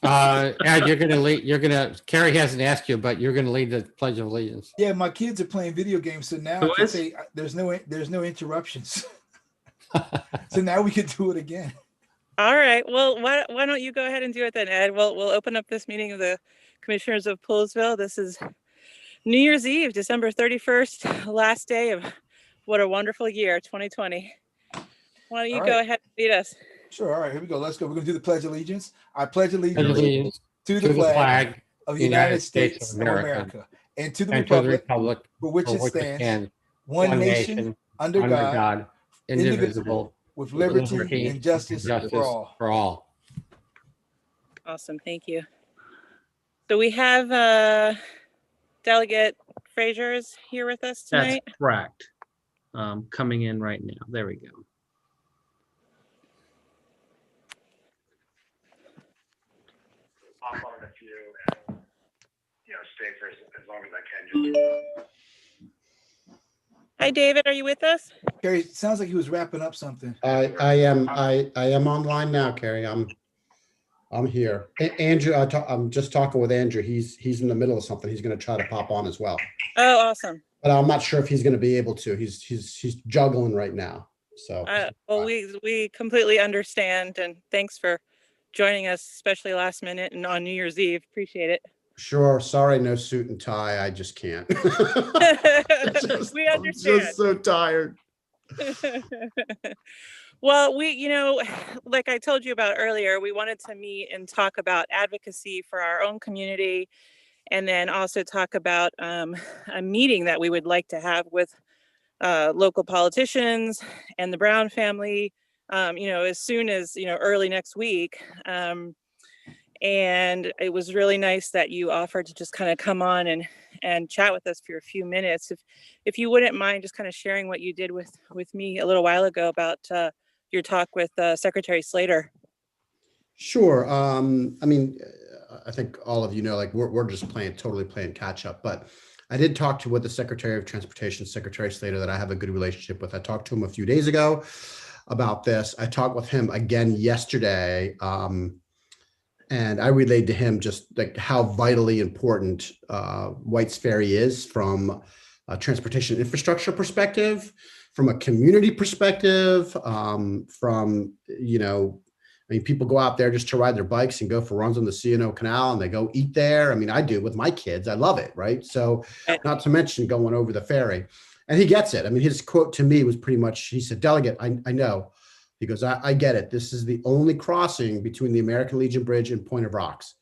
Ed, you're going to lead. Carrie hasn't asked you, but you're going to lead the Pledge of Allegiance. Yeah, my kids are playing video games, so now Who I can is? say there's no interruptions. So now we can do it again. All right. Well, why don't you go ahead and do it then, Ed? We'll open up this meeting of the Commissioners of Poolesville. This is New Year's Eve, December 31st, last day of what a wonderful year, 2020. Why don't you go ahead and lead us? Sure. All right, here we go. Let's go. We're going to do the Pledge of Allegiance. I pledge Pledge allegiance allegiance to the flag of the United States of America and to the republic for which it stands, one nation, under God, indivisible, with liberty and justice for all. Awesome. Thank you. So we have Delegate Frazier's here with us tonight. That's correct. Coming in right now. There we go. I'll phone a few and stay for as long as I can. Hi, David. Are you with us? Carrie, it sounds like he was wrapping up something. I am online now, Carrie. I'm here. Andrew, I'm just talking with Andrew. He's in the middle of something. He's going to try to pop on as well. Oh, awesome. But I'm not sure if he's going to be able to. He's juggling right now. So. Well, we completely understand, and thanks for joining us, especially last minute and on New Year's Eve. Appreciate it. Sure. Sorry, no suit and tie. I just can't. We understand. I'm just so tired. Well, like I told you about earlier, we wanted to meet and talk about advocacy for our own community, and then also talk about a meeting that we would like to have with local politicians and the Brown family, as soon as, early next week. And it was really nice that you offered to just kind of come on and chat with us for a few minutes. If you wouldn't mind just kind of sharing what you did with me a little while ago about your talk with Secretary Slater. Sure. I think all of you know, like we're just totally playing catch up, but I did talk to the Secretary of Transportation, Secretary Slater, that I have a good relationship with. I talked to him a few days ago about this. I talked with him again yesterday. And I relayed to him just like how vitally important White's Ferry is from a transportation infrastructure perspective, from a community perspective, people go out there just to ride their bikes and go for runs on the C&O Canal, and they go eat there. I mean, I do with my kids. I love it, right? So not to mention going over the ferry. And he gets it. I mean, his quote to me was pretty much, he said, "Delegate, I know." He goes, I get it. This is the only crossing between the American Legion Bridge and Point of Rocks.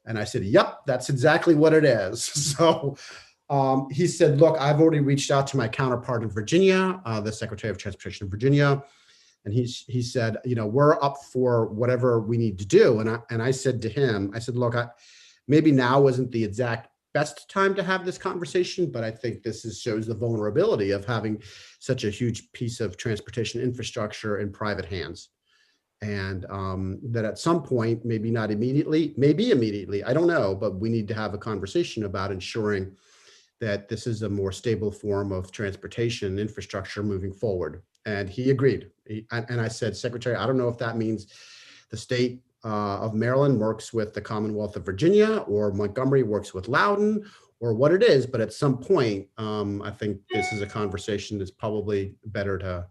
And I said, yep, that's exactly what it is. So he said, look, I've already reached out to my counterpart in Virginia, the Secretary of Transportation in Virginia. And he said, we're up for whatever we need to do. And I said to him, look, maybe now isn't the exact best time to have this conversation, but I think this shows the vulnerability of having such a huge piece of transportation infrastructure in private hands. And that at some point, maybe not immediately, maybe immediately, I don't know, but we need to have a conversation about ensuring that this is a more stable form of transportation infrastructure moving forward. And he agreed. And I said, Secretary, I don't know if that means the state of Maryland works with the Commonwealth of Virginia, or Montgomery works with Loudoun, or what it is. But at some point, I think this is a conversation that's probably better to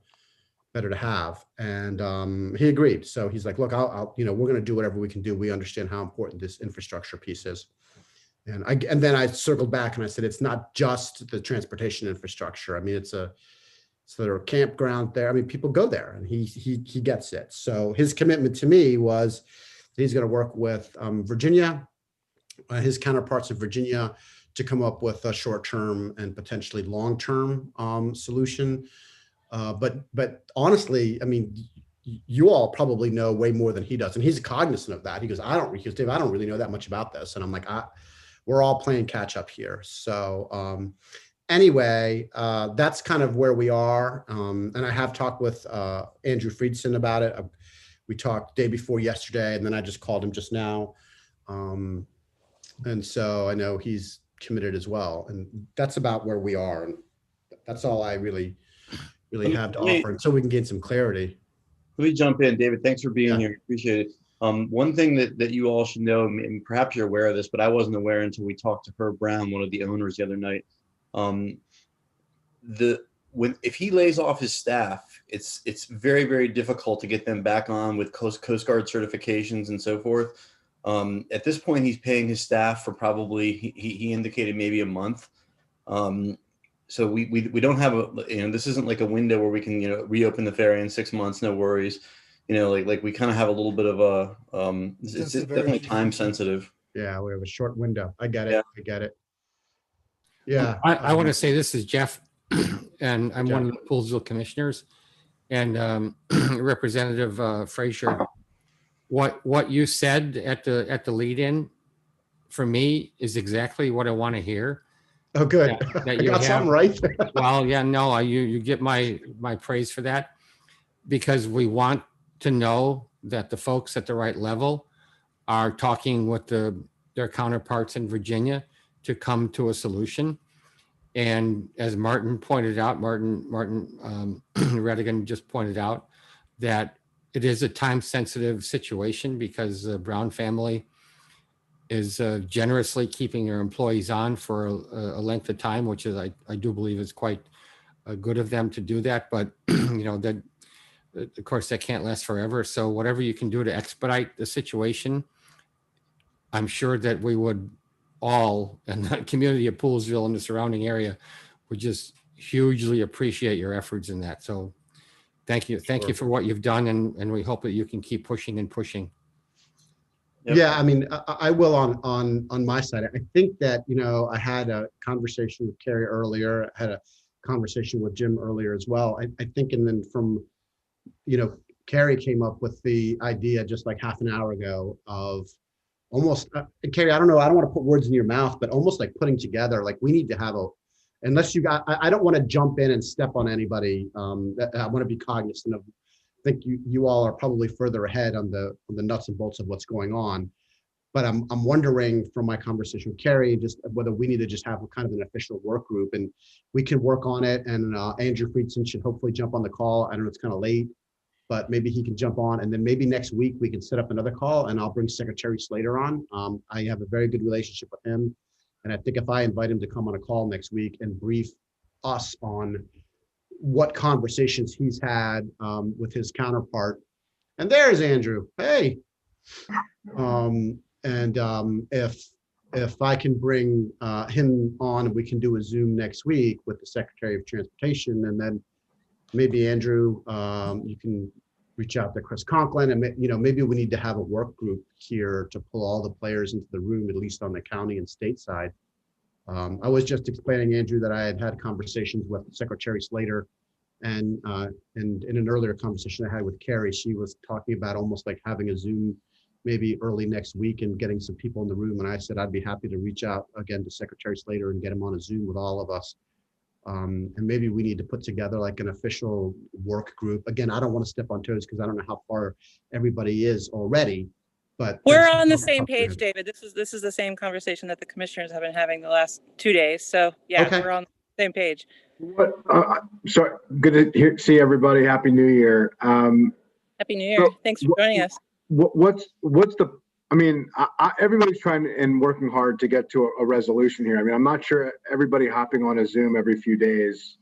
have. And he agreed. So he's like, look, we're going to do whatever we can do. We understand how important this infrastructure piece is. And then I circled back and I said, it's not just the transportation infrastructure. I mean, so there are campground there. I mean, people go there, and he gets it. So his commitment to me was he's going to work with Virginia, his counterparts in Virginia, to come up with a short-term and potentially long-term solution. But honestly, I mean, you all probably know way more than he does, and he's cognizant of that. He goes, Dave, I don't really know that much about this, and I'm like, we're all playing catch up here. So. Anyway, that's kind of where we are. And I have talked with Andrew Friedson about it. We talked day before yesterday, and then I just called him just now. And so I know he's committed as well. And that's about where we are. And that's all I really have to offer until we can gain some clarity. Let me jump in, David. Thanks for being here. Appreciate it. One thing that you all should know, and perhaps you're aware of this, but I wasn't aware until we talked to Herb Brown, one of the owners, the other night. If he lays off his staff, it's very, very difficult to get them back on with Coast Guard certifications and so forth. At this point, he's paying his staff for probably, he indicated maybe a month. So we don't have this isn't like a window where we can, reopen the ferry in 6 months, no worries. Like we kind of have a little bit of a, it's definitely time sensitive. Yeah, we have a short window. I get it. Yeah. I get it. Yeah. I want to say this is Jeff, and I'm one of the Poolsville commissioners, and Representative Frazier. What you said at the lead-in, for me, is exactly what I want to hear. Oh, good. That I you got have, something right. well, yeah, no, you get my praise for that, because we want to know that the folks at the right level are talking with their counterparts in Virginia to come to a solution. And as Martin pointed out, Martin Redigan just pointed out that it is a time-sensitive situation because the Brown family is generously keeping their employees on for a length of time, which is I do believe is quite good of them to do that. But that of course that can't last forever. So whatever you can do to expedite the situation, I'm sure that we would all, and the community of Poolsville and the surrounding area, would just hugely appreciate your efforts in that. So thank you for what you've done, and we hope that you can keep pushing and pushing. Yep. Yeah, I mean, I will on my side. I think that, I had a conversation with Carrie earlier, I had a conversation with Jim earlier as well. I think, and then from, Carrie came up with the idea just like half an hour ago of almost, Carrie, I don't know, I don't want to put words in your mouth, but almost like putting together, like we need to have unless you got, I don't want to jump in and step on anybody. I want to be cognizant of, I think you all are probably further ahead on the nuts and bolts of what's going on. But I'm wondering from my conversation with Carrie, just whether we need to just have a kind of an official work group and we can work on it. And Andrew Friedson should hopefully jump on the call. I know it's kind of late, but maybe he can jump on, and then maybe next week we can set up another call and I'll bring Secretary Slater on. I have a very good relationship with him. And I think if I invite him to come on a call next week and brief us on what conversations he's had with his counterpart. And there's Andrew. Hey. If I can bring him on, we can do a Zoom next week with the Secretary of Transportation, and then maybe Andrew, you can reach out to Chris Conklin, and maybe we need to have a work group here to pull all the players into the room, at least on the county and state side. I was just explaining, Andrew, that I had conversations with Secretary Slater, and in an earlier conversation I had with Carrie, she was talking about almost like having a Zoom maybe early next week and getting some people in the room. And I said, I'd be happy to reach out again to Secretary Slater and get him on a Zoom with all of us. And maybe we need to put together like an official work group. Again, I don't want to step on toes because I don't know how far everybody is already, but we're on the same page, David. This is the same conversation that the commissioners have been having the last 2 days. So yeah, okay. We're on the same page. So good to see everybody. Happy New Year. Happy New Year. Thanks for joining us. What's the, I mean, everybody's trying and working hard to get to a resolution here. I mean, I'm not sure everybody hopping on a Zoom every few days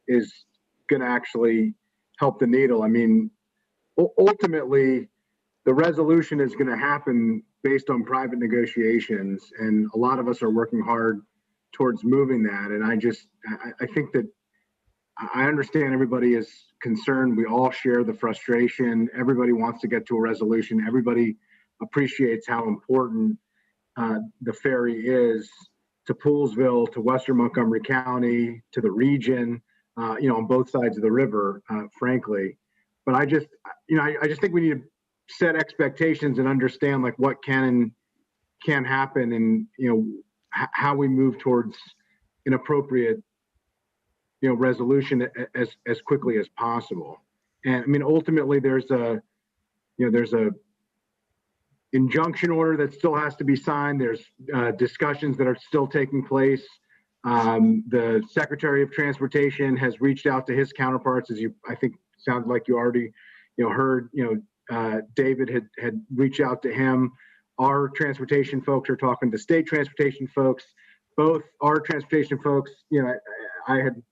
is going to actually help the needle. I mean, ultimately, the resolution is going to happen based on private negotiations, and a lot of us are working hard towards moving that. And I think that I understand everybody is concerned. We all share the frustration. Everybody wants to get to a resolution. Everybody appreciates how important the ferry is to Poolsville, to Western Montgomery County, to the region, on both sides of the river, frankly. But I just think we need to set expectations and understand like what can happen, and how we move towards an appropriate resolution as quickly as possible. And I mean, ultimately there's a injunction order that still has to be signed. There's discussions that are still taking place. The Secretary of Transportation has reached out to his counterparts, as I think sounds like you already heard, David had reached out to him. Our transportation folks are talking to state transportation folks. Both our transportation folks, I had,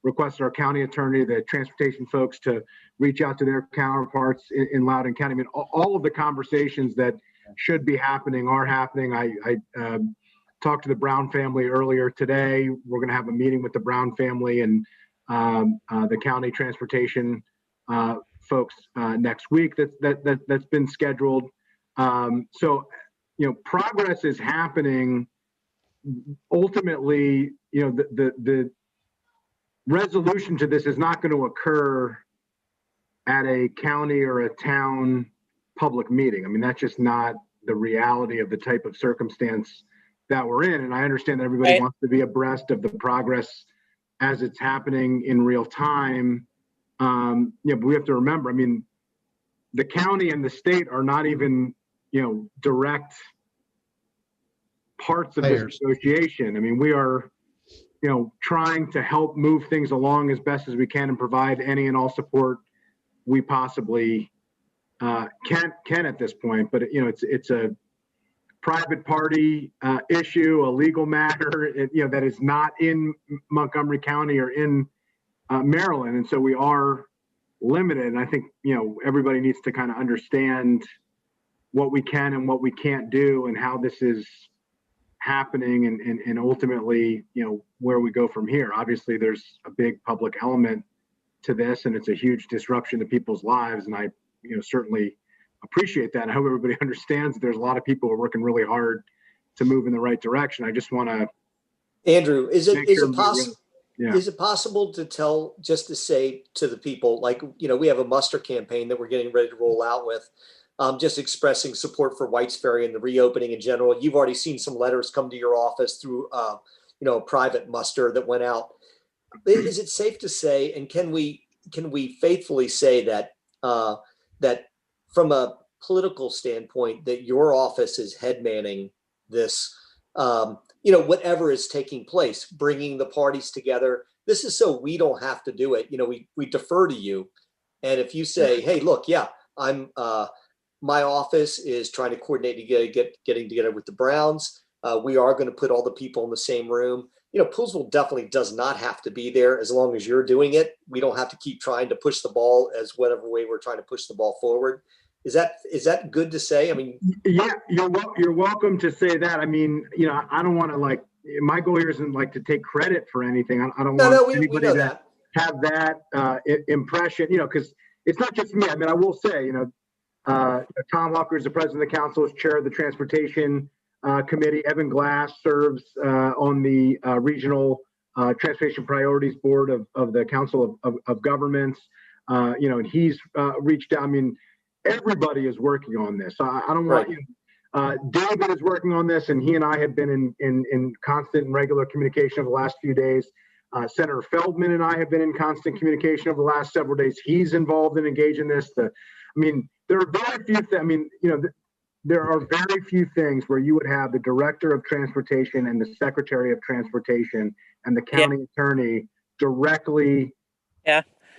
requested our county attorney, the transportation folks, to reach out to their counterparts in Loudoun County. I mean, all of the conversations that should be happening are happening. I talked to the Brown family earlier today. We're going to have a meeting with the Brown family and the county transportation folks next week. That's been scheduled. So, progress is happening. Ultimately, the resolution to this is not going to occur at a county or a town public meeting. I mean, that's just not the reality of the type of circumstance that we're in. And I understand that everybody wants to be abreast of the progress as it's happening in real time. But we have to remember, I mean, the county and the state are not even, direct parts of this negotiation. I mean, we are, trying to help move things along as best as we can and provide any and all support we possibly can at this point. But it's a private party issue, a legal matter, that is not in Montgomery County or in Maryland, and so we are limited. And I think everybody needs to kind of understand what we can and what we can't do, and how this is happening, and ultimately, where we go from here. Obviously, there's a big public element to this, and it's a huge disruption to people's lives. And I, certainly appreciate that. I hope everybody understands that there's a lot of people who are working really hard to move in the right direction. I just want to, Andrew, is it possible? Yeah. Is it possible to say to the people, like, we have a muster campaign that we're getting ready to roll out with, just expressing support for Whites Ferry and the reopening in general. You've already seen some letters come to your office through, a private muster that went out. Is it safe to say, and can we faithfully say that that from a political standpoint, that your office is headmanning this, whatever is taking place, bringing the parties together? This is so we don't have to do it. We defer to you. And if you say, hey, look, I'm my office is trying to coordinate to getting together with the Browns. We are going to put all the people in the same room. Poolsville definitely does not have to be there as long as you're doing it. We don't have to keep trying to push the ball as whatever way we're trying to push the ball forward. Is that good to say? I mean, yeah, you're welcome to say that. I mean, I don't want to my goal here isn't to take credit for anything. I don't want anybody to have that impression, because it's not just me. I mean, I will say, Tom Walker is the president of the council, is chair of the transportation committee. Evan Glass serves on the regional transportation priorities board of the Council of Governments. And he's reached out. I mean, everybody is working on this. I don't want you. David is working on this, and he and I have been in constant and regular communication over the last few days. Senator Feldman and I have been in constant communication over the last several days. He's involved and engaged in this. There are very few things. There are very few things where you would have the director of transportation and the secretary of transportation and the county attorney directly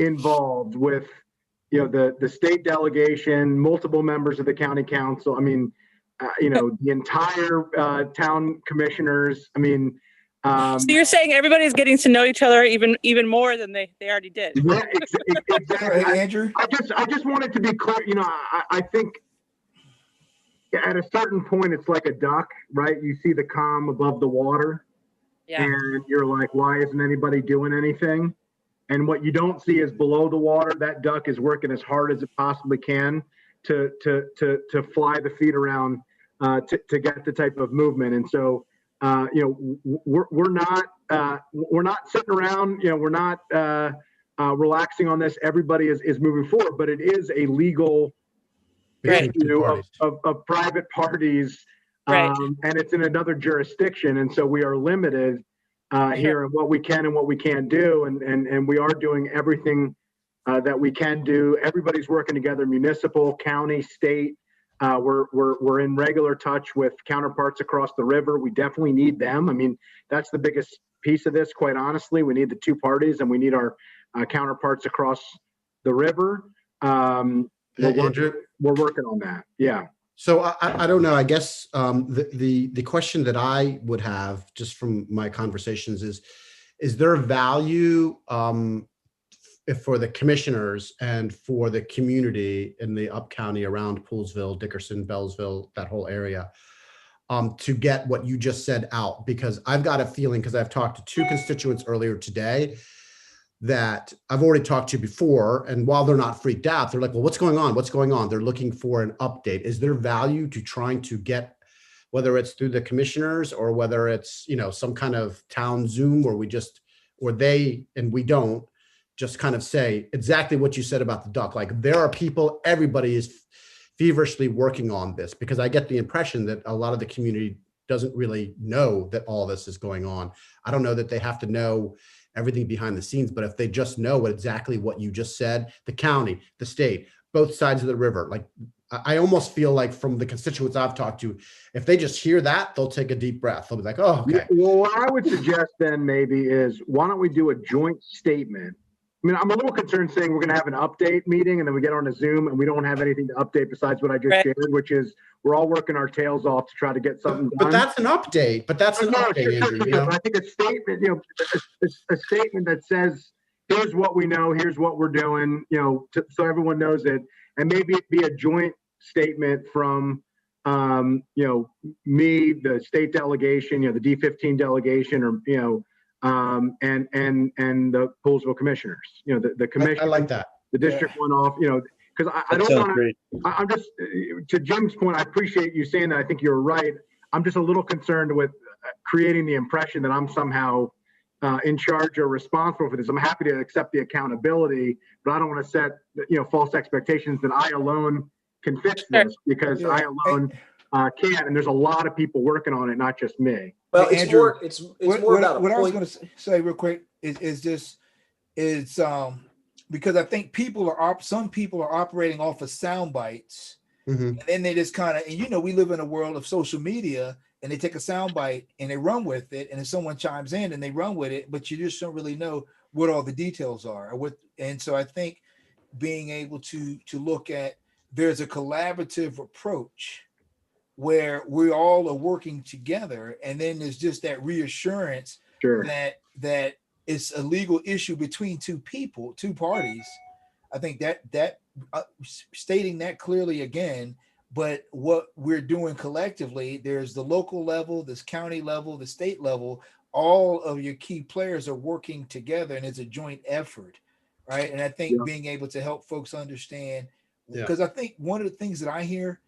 involved with, the state delegation, multiple members of the county council. The entire town commissioners. So you're saying everybody's getting to know each other even more than they already did. Yeah, exactly. Andrew, I just wanted to be clear. I think at a certain point, it's like a duck, right? You see the calm above the water, and you're like, why isn't anybody doing anything? And what you don't see is below the water, that duck is working as hard as it possibly can to fly the feet around to get the type of movement. And so, we're not sitting around. We're not relaxing on this. Everybody is moving forward, but it is a legal issue of private parties, and it's in another jurisdiction, and so we are limited here in what we can and what we can't do, and we are doing everything that we can do. Everybody's working together, municipal, county, state. We're in regular touch with counterparts across the river. We definitely need them. That's the biggest piece of this, quite honestly. We need the two parties, and we need our counterparts across the river. Andrew, we're working on that. Yeah. So I don't know. I guess the question that I would have just from my conversations is there a value for the commissioners and for the community in the Up County around Poolesville, Dickerson, Bellsville, that whole area, to get what you just said out? Because I've got a feeling, because I've talked to 2 constituents earlier today that I've already talked to before, and while they're not freaked out, they're like, well, what's going on? What's going on? They're looking for an update. Is there value to trying to get, whether it's through the commissioners or whether it's, some kind of town Zoom where they, and we don't, just kind of say exactly what you said about the duck. Like, there are people, everybody is feverishly working on this, because I get the impression that a lot of the community doesn't really know that all this is going on. I don't know that they have to know everything behind the scenes, but if they just know exactly what you just said, the county, the state, both sides of the river, like, I almost feel like from the constituents I've talked to, if they just hear that, they'll take a deep breath. They'll be like, oh, okay. Well, what I would suggest then maybe is, why don't we do a joint statement? I mean, I'm a little concerned saying we're going to have an update meeting and then we get on a Zoom and we don't have anything to update besides what I just shared, which is we're all working our tails off to try to get something done. But that's an update. Andrew, But I think a statement, a statement that says, here's what we know, here's what we're doing, so everyone knows it. And maybe it be a joint statement from, me, the state delegation, the D15 delegation, or, and the Poolesville commissioners, the commission. I like that. The district went off, because I don't want to, I'm just, to Jim's point, I appreciate you saying that. I think you're right. I'm just a little concerned with creating the impression that I'm somehow in charge or responsible for this. I'm happy to accept the accountability, but I don't want to set, false expectations that I alone can fix this, because I alone can't. And there's a lot of people working on it, not just me. Well, it's Andrew, more, it's more about what a I was point. going to say real quick is because I think some people are operating off of sound bites, and then they just kind of, and we live in a world of social media, and they take a sound bite and they run with it, and if someone chimes in and they run with it, but you just don't really know what all the details are, and so I think being able to look at, there's a collaborative approach where we all are working together, and then there's just that reassurance that it's a legal issue between two parties. I think that stating that clearly again, but what we're doing collectively, there's the local level, this county level, the state level, all of your key players are working together, and it's a joint effort, right? And I think being able to help folks understand, because I think one of the things that I hear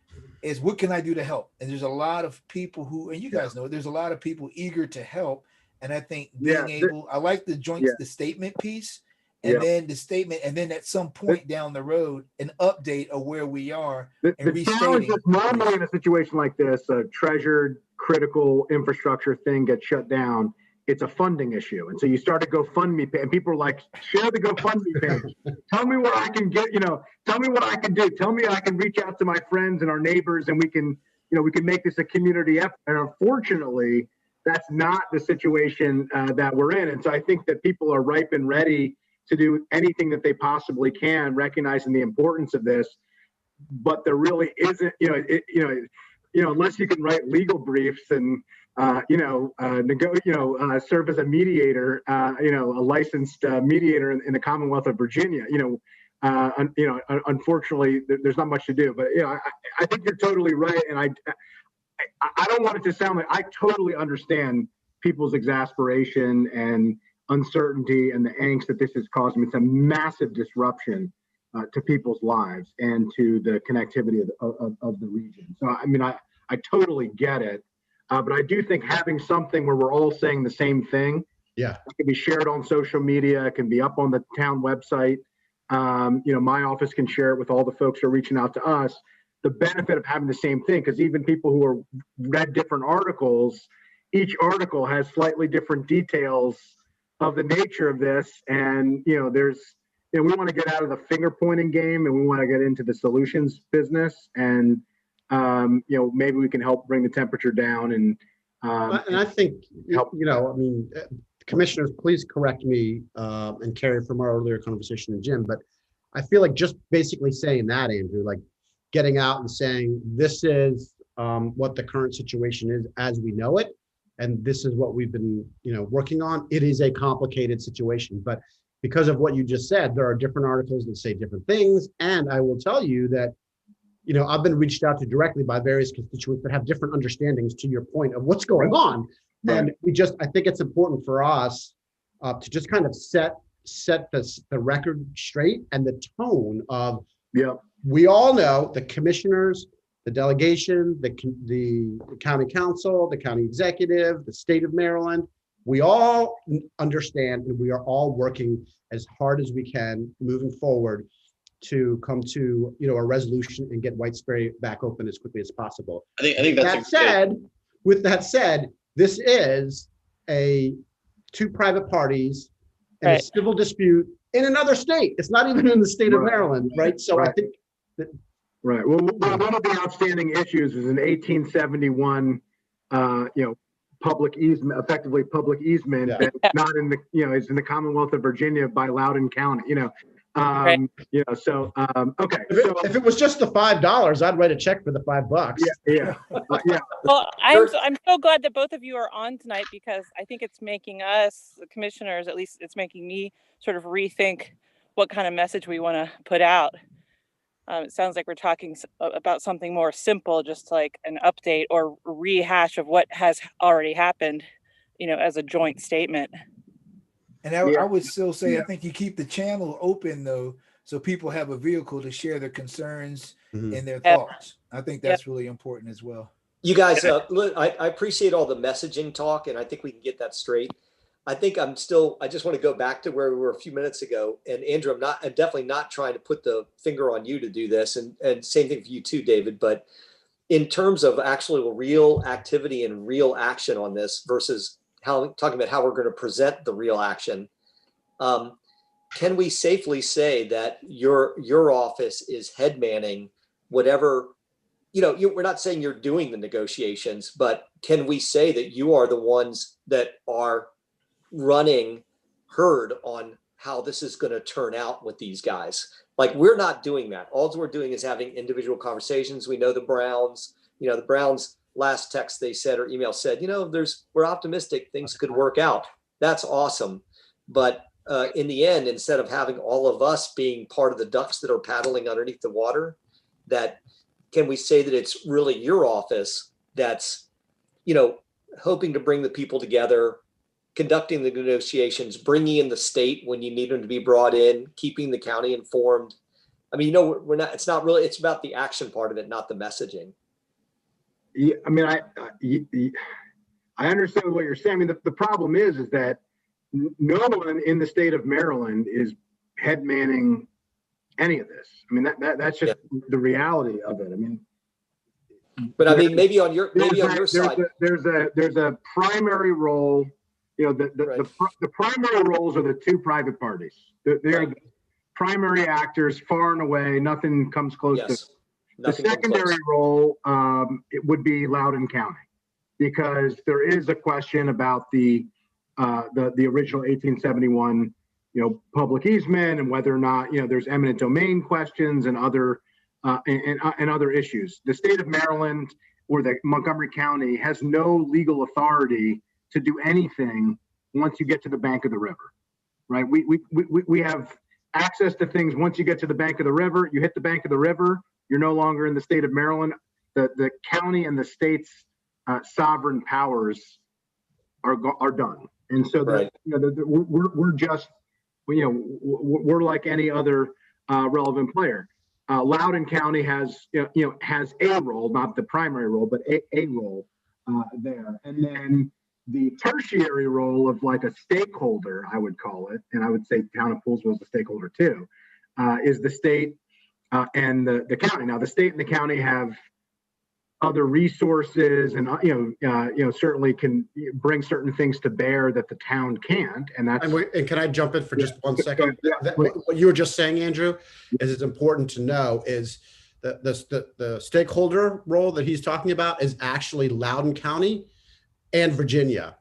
is, what can I do to help? And there's a lot of people who, and you guys know, there's a lot of people eager to help. And I think being able, I like the joint, the statement piece, and then the statement, and then at some point down the road, an update of where we are. The challenge is, normally in a situation like this, a treasured critical infrastructure thing gets shut down. It's a funding issue. And so you start a GoFundMe page, and people are like, share the GoFundMe page. Tell me what I can get, tell me what I can do. Tell me I can reach out to my friends and our neighbors, and we can make this a community effort. And unfortunately, that's not the situation that we're in. And so I think that people are ripe and ready to do anything that they possibly can, recognizing the importance of this. But there really isn't, unless you can write legal briefs and serve as a mediator, a licensed mediator in the Commonwealth of Virginia, unfortunately, there's not much to do. But I think you're totally right, and I don't want it to sound like, I totally understand people's exasperation and uncertainty and the angst that this has caused them. It's a massive disruption to people's lives and to the connectivity of the region. So I mean, I totally get it. But I do think having something where we're all saying the same thing, it can be shared on social media, it can be up on the town website. My office can share it with all the folks who are reaching out to us. The benefit of having the same thing, because even people who are read different articles, each article has slightly different details of the nature of this. And, we want to get out of the finger pointing game, and we want to get into the solutions business. And, maybe we can help bring the temperature down and I think, help. Commissioners, please correct me and Carrie from our earlier conversation and Jim, but I feel like just basically saying that, Andrew, like getting out and saying, this is what the current situation is as we know it. And this is what we've been, working on. It is a complicated situation, but because of what you just said, there are different articles that say different things. And I will tell you that, I've been reached out to directly by various constituents that have different understandings, to your point, of what's going on. Right. And I think it's important for us to just kind of set the record straight and the tone of, we all know the commissioners, the delegation, the county council, the county executive, the state of Maryland, we all understand, and we are all working as hard as we can moving forward to come to a resolution and get Whitesbury back open as quickly as possible. I think that's with that said, this is two private parties in a civil dispute in another state. It's not even in the state of Maryland, right? So I think that. Right. Well, one of the outstanding issues is an 1871, public easement, effectively public easement, that's not in the, is in the Commonwealth of Virginia by Loudoun County. Okay. So if it was just the $5, I'd write a check for the $5. Yeah. Well, I'm so glad that both of you are on tonight, because I think it's making us, the commissioners, at least it's making me sort of rethink what kind of message we want to put out. It sounds like we're talking about something more simple, just like an update or rehash of what has already happened, as a joint statement. And I would still say, I think you keep the channel open, though, so people have a vehicle to share their concerns and their thoughts. I think that's really important as well. You guys, look, I appreciate all the messaging talk, and I think we can get that straight. I think I just want to go back to where we were a few minutes ago. And Andrew, I'm definitely not trying to put the finger on you to do this, and same thing for you too, David. But in terms of actual real activity and real action on this versus talking about how we're going to present the real action, can we safely say that your office is head manning whatever, we're not saying you're doing the negotiations, but can we say that you are the ones that are running herd on how this is going to turn out with these guys? Like, we're not doing that. All we're doing is having individual conversations. We know the Browns, the Browns last text they said or email said, we're optimistic things could work out. That's awesome. But in the end, instead of having all of us being part of the ducks that are paddling underneath the water, can we say that it's really your office that's, hoping to bring the people together, conducting the negotiations, bringing in the state when you need them to be brought in, keeping the county informed? I mean, we're not, it's not really, it's about the action part of it, not the messaging. Yeah, I mean, I understand what you're saying. I mean, the problem is that no one in the state of Maryland is head manning any of this. I mean, that's just the reality of it. I mean, but I mean, maybe on your side, there's a primary role. The primary roles are the two private parties. They're the primary actors, far and away. Nothing comes close to. The secondary role, it would be Loudoun County, because there is a question about the original 1871, public easement, and whether or not there's eminent domain questions and other and other issues. The state of Maryland or the Montgomery County has no legal authority to do anything once you get to the bank of the river, right? We have access to things once you get to the bank of the river. You hit the bank of the river, you're no longer in the state of Maryland. The county and the state's sovereign powers are done, and so we're just we're like any other relevant player. Loudoun County has has a role, not the primary role, but a role there, and then the tertiary role of like a stakeholder, I would call it, and I would say town of Poolesville is a stakeholder too, is the state and the county. Now, the state and the county have other resources, and certainly can bring certain things to bear that the town can't. And that's. And can I jump in for just 1 second? What you were just saying, Andrew, is it's important to know is that the stakeholder role that he's talking about is actually Loudoun County and Virginia,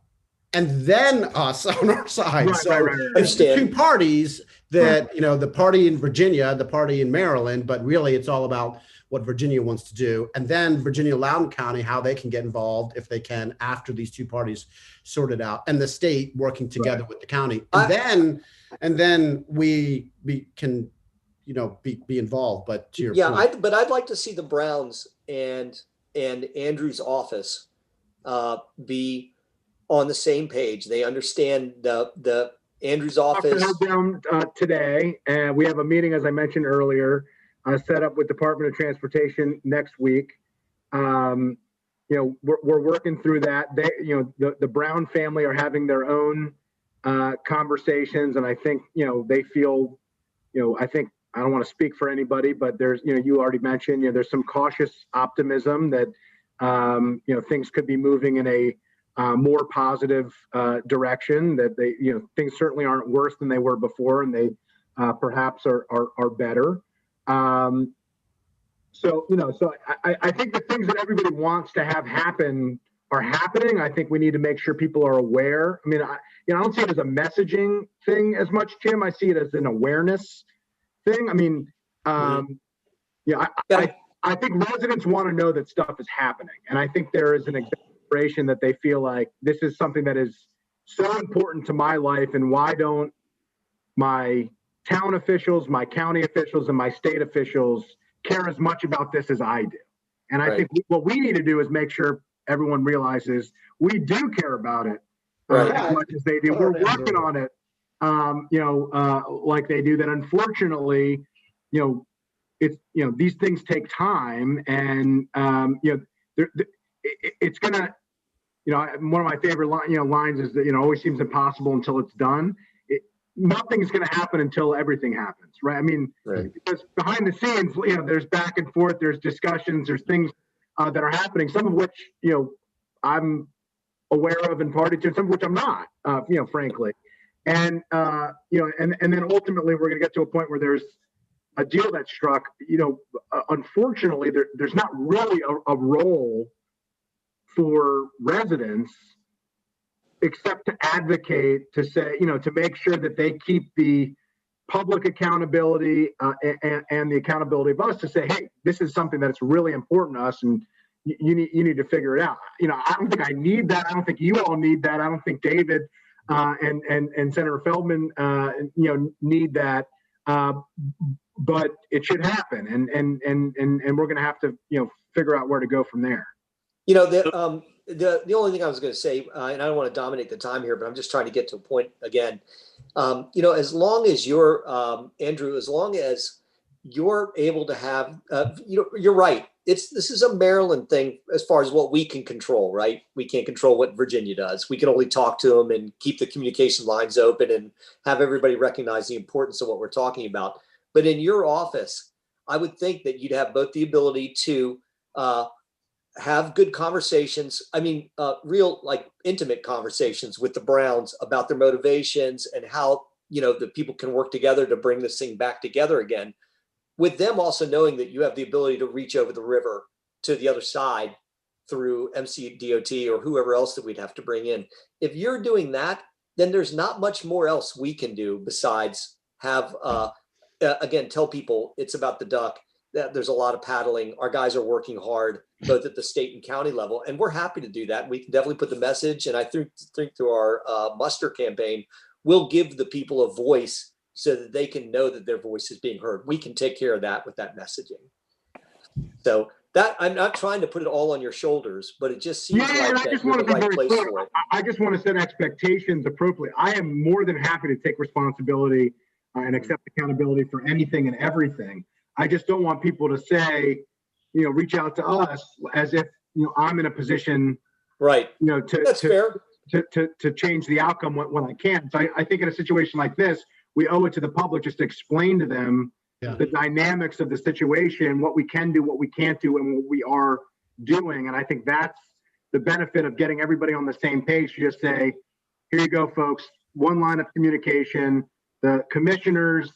and then us on our side. It's two parties, that, you know, the party in Virginia, the party in Maryland, but really it's all about what Virginia wants to do. And then Virginia, Loudoun County, how they can get involved if they can after these two parties sort it out, and the state working together with the county. And then we can, you know, be involved. But to your point. But I'd like to see the Browns and Andrew's office be on the same page. They understand the Andrew's office. Down today, and we have a meeting, as I mentioned earlier, set up with Department of Transportation next week. You know, we're working through that. They, you know, the Brown family are having their own conversations, and I think, you know, they feel, you know, I think, I don't want to speak for anybody, but there's, you know, you already mentioned, you know, there's some cautious optimism that, you know, things could be moving in a more positive direction, that they, you know, things certainly aren't worse than they were before, and they perhaps are better. So, you know, so I think the things that everybody wants to have happen are happening. I think we need to make sure people are aware. I mean, I don't see it as a messaging thing as much, Jim. I see it as an awareness thing. I mean, I think residents want to know that stuff is happening. And I think there is an exaggeration that they feel like this is something that is so important to my life, and why don't my town officials, my county officials, and my state officials care as much about this as I do? And I think what we need to do is make sure everyone realizes we do care about it as much as they do. We're working on it, you know, like they do. That unfortunately, you know, it's, you know, these things take time, and you know, it's gonna, you know, one of my favorite lines is that, you know, always seems impossible until it's done. Nothing's going to happen until everything happens, right? I mean, because behind the scenes, you know, there's back and forth, there's discussions, there's things that are happening, some of which, you know, I'm aware of and party to, some of which I'm not, you know, frankly. And, you know, and then ultimately we're going to get to a point where there's a deal that's struck. You know, unfortunately, there's not really a role for residents except to advocate, to say, you know, to make sure that they keep the public accountability and the accountability of us to say, hey, this is something that's really important to us, and you need to figure it out. You know, I don't think I need that. I don't think you all need that. I don't think David and Senator Feldman, you know, need that. But it should happen, and we're going to have to, you know, figure out where to go from there. You know, the only thing I was going to say, and I don't want to dominate the time here, but I'm just trying to get to a point again. You know, as long as you're, Andrew, as long as you're able to have, you know, you're right. This is a Maryland thing as far as what we can control, right? We can't control what Virginia does. We can only talk to them and keep the communication lines open and have everybody recognize the importance of what we're talking about. But in your office, I would think that you'd have both the ability to have good conversations. I mean, real, like, intimate conversations with the Browns about their motivations and how, you know, the people can work together to bring this thing back together again, with them also knowing that you have the ability to reach over the river to the other side through MCDOT or whoever else that we'd have to bring in. If you're doing that, then there's not much more else we can do besides have, again, tell people it's about the duck, that there's a lot of paddling. Our guys are working hard, both at the state and county level, and we're happy to do that. We can definitely put the message, and I think through our muster campaign, we'll give the people a voice so that they can know that their voice is being heard. We can take care of that with that messaging. So that, I'm not trying to put it all on your shoulders, but it just seems like that you're the right place for it. I just want to set expectations appropriately. I am more than happy to take responsibility and accept accountability for anything and everything. I just don't want people to say, you know, reach out to us as if, you know, I'm in a position, right, you know, that's fair, to change the outcome when I can. So I think in a situation like this, we owe it to the public just to explain to them the dynamics of the situation, what we can do, what we can't do, and what we are doing. And I think that's the benefit of getting everybody on the same page. You just say, here you go, folks, one line of communication. The commissioners,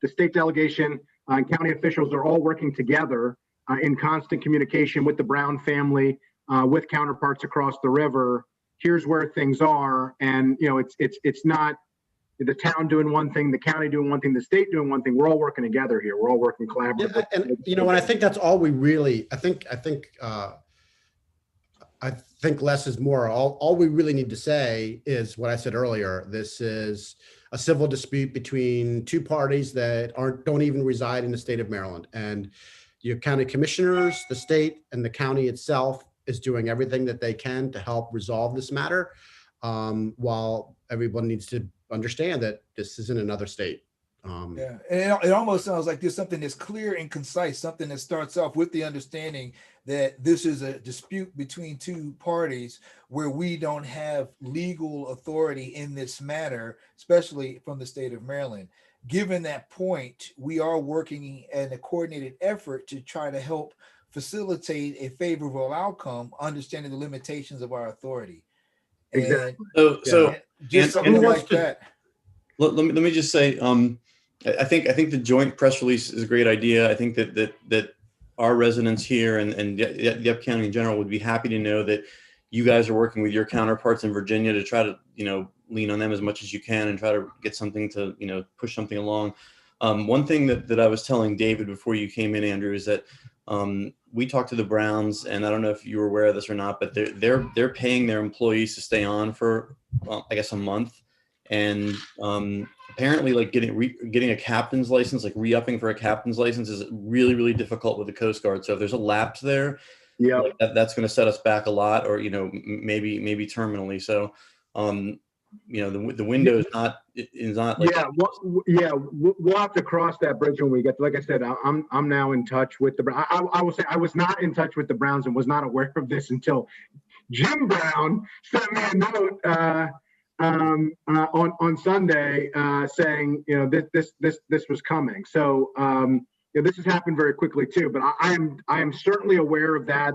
the state delegation, and county officials are all working together in constant communication with the Brown family, with counterparts across the river. Here's where things are, and, you know, it's not, the town doing one thing, the county doing one thing, the state doing one thing. We're all working together here. We're all working collaboratively. Yeah, and and I think that's all we really, I think less is more. All we really need to say is what I said earlier. This is a civil dispute between two parties that don't even reside in the state of Maryland. And your county commissioners, the state, and the county itself is doing everything that they can to help resolve this matter, while everyone needs to understand that this isn't another state. Yeah, and it almost sounds like there's something that's clear and concise, something that starts off with the understanding that this is a dispute between two parties where we don't have legal authority in this matter, especially from the state of Maryland. Given that point, we are working in a coordinated effort to try to help facilitate a favorable outcome, understanding the limitations of our authority. Exactly. So just something like that. Let me just say, I think the joint press release is a great idea. I think that our residents here and Dieppe County in general would be happy to know that you guys are working with your counterparts in Virginia to try to, lean on them as much as you can and try to get something to, push something along. One thing that I was telling David before you came in, Andrew, is that we talked to the Browns, and I don't know if you were aware of this or not, but they're paying their employees to stay on for, I guess, a month. And apparently, like getting a captain's license, like re-upping for a captain's license, is really, really difficult with the Coast Guard. So if there's a lapse there, yeah, that's going to set us back a lot, or maybe terminally. So the window is not like we'll have to cross that bridge when we get. Like I said, I'm now in touch with the. I will say I was not in touch with the Browns and was not aware of this until Jim Brown sent me a note on Sunday saying this was coming. So this has happened very quickly too. But I am certainly aware of that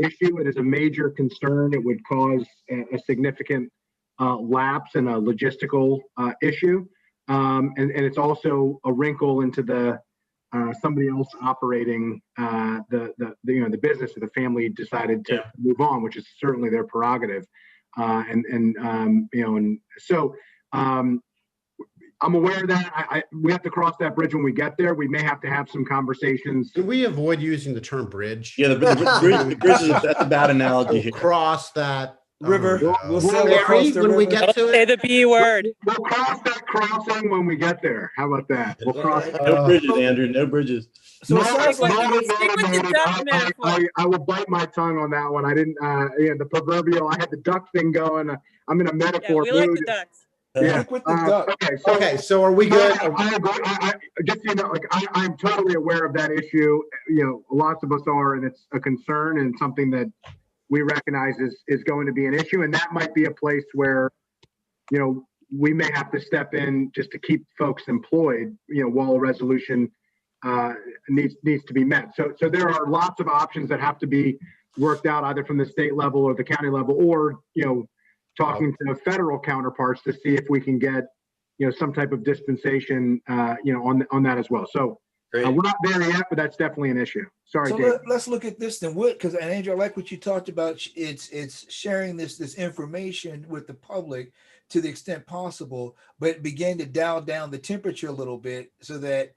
issue. It is a major concern. It would cause a significant lapse and a logistical issue, and it's also a wrinkle into the somebody else operating the business that the family decided to move on, which is certainly their prerogative. So I'm aware of that. We have to cross that bridge when we get there. We may have to have some conversations. Can we avoid using the term bridge? Yeah, the bridge that's a bad analogy. We'll cross that river. We'll sail across the river. we get to it. Say the B word. We'll cross that crossing when we get there. How about that? We'll cross. No bridges, Andrew. No bridges. So stick with the duck metaphor. I will bite my tongue on that one. I didn't. The proverbial. I had the duck thing going. I'm in a metaphor. Yeah, we like the ducks. Yeah. With the duck. Okay. So are we good? I just I'm totally aware of that issue. Lots of us are, and it's a concern and something that we recognize is going to be an issue, and that might be a place where, we may have to step in just to keep folks employed, while a resolution needs to be met. So there are lots of options that have to be worked out either from the state level or the county level, or talking to federal counterparts to see if we can get some type of dispensation on that as well. So we're not there yet, but that's definitely an issue. Sorry, Dave. Let's look at this then. Because Andrew, I like what you talked about. It's sharing this information with the public to the extent possible, but begin to dial down the temperature a little bit so that.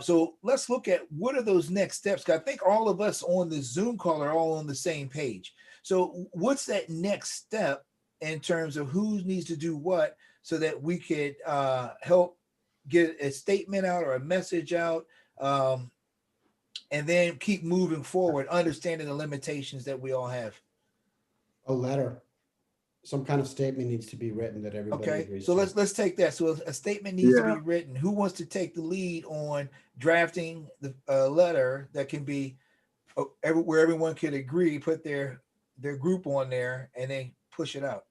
So let's look at what are those next steps. Because I think all of us on the Zoom call are all on the same page. So what's that next step in terms of who needs to do what, so that we could help get a statement out or a message out. And then keep moving forward, understanding the limitations that we all have. A letter, some kind of statement needs to be written that everybody agrees. So let's take that. So a statement needs to be written. Who wants to take the lead on drafting the letter that can be where everyone could agree, put their group on there, and then push it out?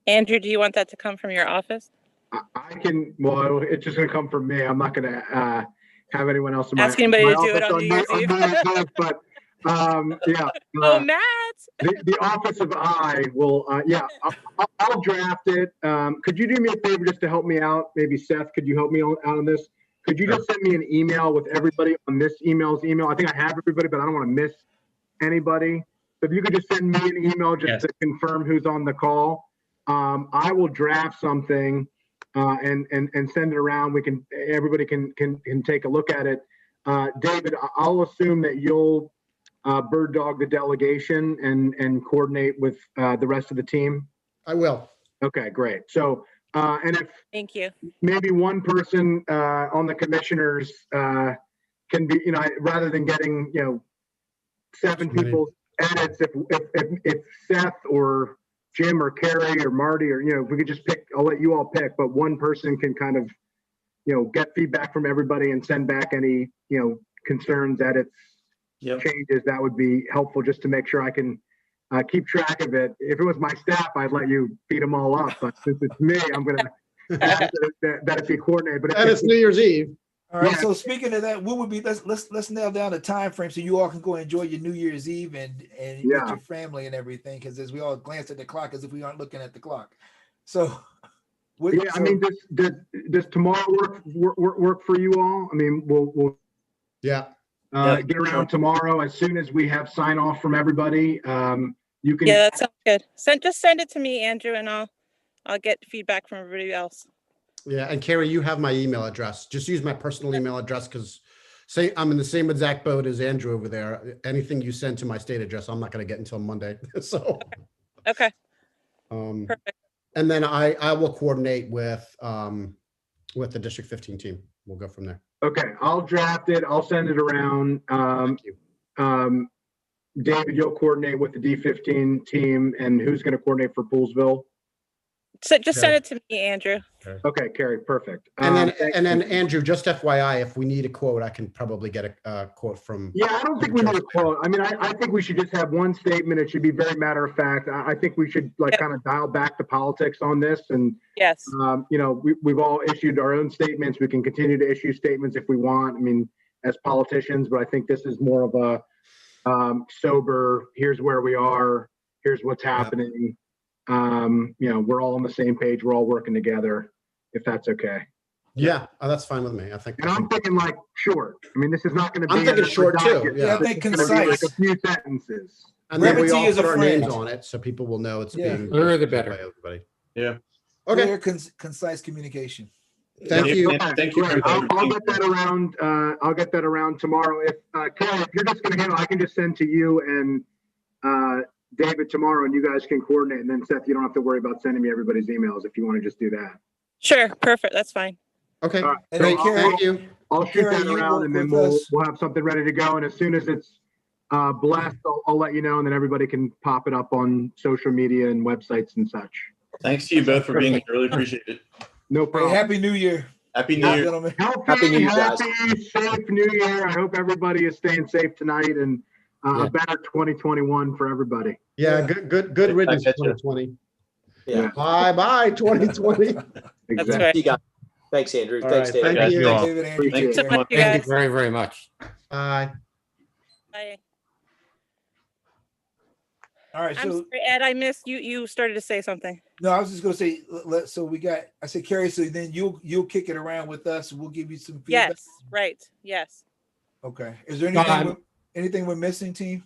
Andrew, do you want that to come from your office? I can. Well, it's just going to come from me. I'm not going to have anyone else in ask anybody to do it on New Year's Eve. But Matt. The Office of I will. I'll draft it. Could you do me a favor just to help me out? Maybe Seth, could you help me out on this? Could you just send me an email with everybody on this email? I think I have everybody, but I don't want to miss anybody. So if you could just send me an email just to confirm who's on the call. I will draft something and send it around. Everybody can take a look at it. David, I'll assume that you'll bird dog the delegation and coordinate with the rest of the team. I will. Okay, great. So, and if Thank you. maybe one person on the commissioners can be, rather than getting, 7 people's edits, if Seth or Jim or Carrie or Marty, or, if we could just pick, I'll let you all pick, but one person can kind of, get feedback from everybody and send back any, concerns, edits, changes. That would be helpful just to make sure I can keep track of it. If it was my staff, I'd let you beat them all up, but since it's me, I'm going to ask that it be coordinated. But and it's New Year's Eve. All right. So speaking of that, what would be, let's nail down the time frame so you all can go enjoy your New Year's Eve and with your family and everything. Because as we all glance at the clock, as if we aren't looking at the clock. So, I mean, does tomorrow work for you all? I mean, we'll get around tomorrow as soon as we have sign off from everybody. You can. Yeah, that sounds good. Just send it to me, Andrew, and I'll get feedback from everybody else. Yeah, and Carrie, you have my email address. Just use my personal email address because I'm in the same exact boat as Andrew over there. Anything you send to my state address, I'm not going to get until Monday. So. Okay. Perfect. And then I will coordinate with the District 15 team. We'll go from there. Okay, I'll draft it. I'll send it around. Thank you. David, you'll coordinate with the D15 team, and who's going to coordinate for Poolsville? So just send it to me, Andrew. Okay, Carrie, perfect. And then Andrew, just FYI, if we need a quote, I can probably get a quote from. Yeah, I don't think we need a quote. I mean, I think we should just have one statement. It should be very matter of fact. I think we should kind of dial back the politics on this. And yes, we've all issued our own statements. We can continue to issue statements if we want. I mean, as politicians, but I think this is more of a sober. Here's where we are. Here's what's happening. We're all on the same page. We're all working together, if that's okay. Yeah, that's fine with me. I think. And I'm thinking like short. I mean, this is not going to be. I'm thinking short too. Yeah, I think concise. Like a few sentences. And then we all put our names on it, so people will know it's being. The the better. Everybody. Yeah. Okay. Clear, concise communication. Thank you. Thank you. I'll get that around. I'll get that around tomorrow. If Carrie, if you're just going to handle, I can just send to you and David tomorrow, and you guys can coordinate. And then Seth, you don't have to worry about sending me everybody's emails if you want to just do that. Sure, perfect. That's fine. Okay. Great. Thank you. I'll shoot that around, and then we'll have something ready to go. And as soon as it's blessed, I'll let you know, and then everybody can pop it up on social media and websites and such. Thanks to you both for being here. Really appreciate it. No problem. Happy New Year. Happy New Year. Gentlemen. Happy New Year, guys. Safe New Year. I hope everybody is staying safe tonight, and a better 2021 for everybody. Yeah, good riddance 2020. Yeah. Bye 2020. That's right. You got it. Thanks, Andrew. All Thanks, right, David. thank you. Thanks, David, Andrew. Thank you so much, you Thank guys. you very, very much. Bye. Bye. All right. I'm So sorry, Ed, I missed you. You started to say something. no, I was just gonna say. So we got. I said, Carrie. So then you'll kick it around with us. We'll give you some feedback. Yes, right. Yes. Okay. Is there anything we're missing, team?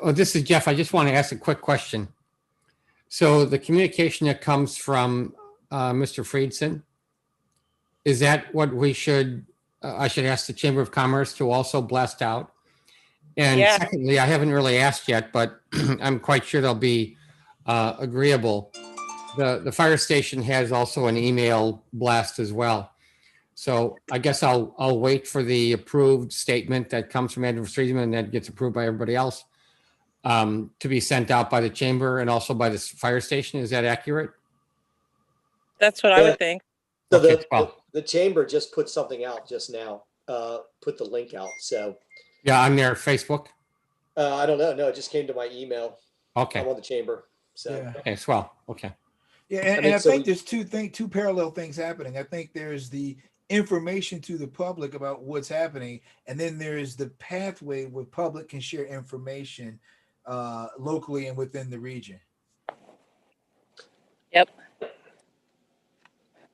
Oh, this is Jeff. I just want to ask a quick question. So the communication that comes from Mr. Friedson, is that what we should, I should ask the Chamber of Commerce to also blast out? And secondly, I haven't really asked yet, but I'm quite sure they'll be agreeable. The fire station has also an email blast as well. So I guess I'll wait for the approved statement that comes from Andrew Friedman and that gets approved by everybody else to be sent out by the chamber and also by the fire station. Is that accurate? That's what I would think. So Okay, the chamber just put something out just now, put the link out. So yeah, on their Facebook. I don't know. No, it just came to my email. Okay. I'm on the chamber. So Yeah. Okay, swell. Okay. Yeah, and I so think there's two parallel things happening. I think there's the information to the public about what's happening, and then there's the pathway where public can share information locally and within the region. Yep.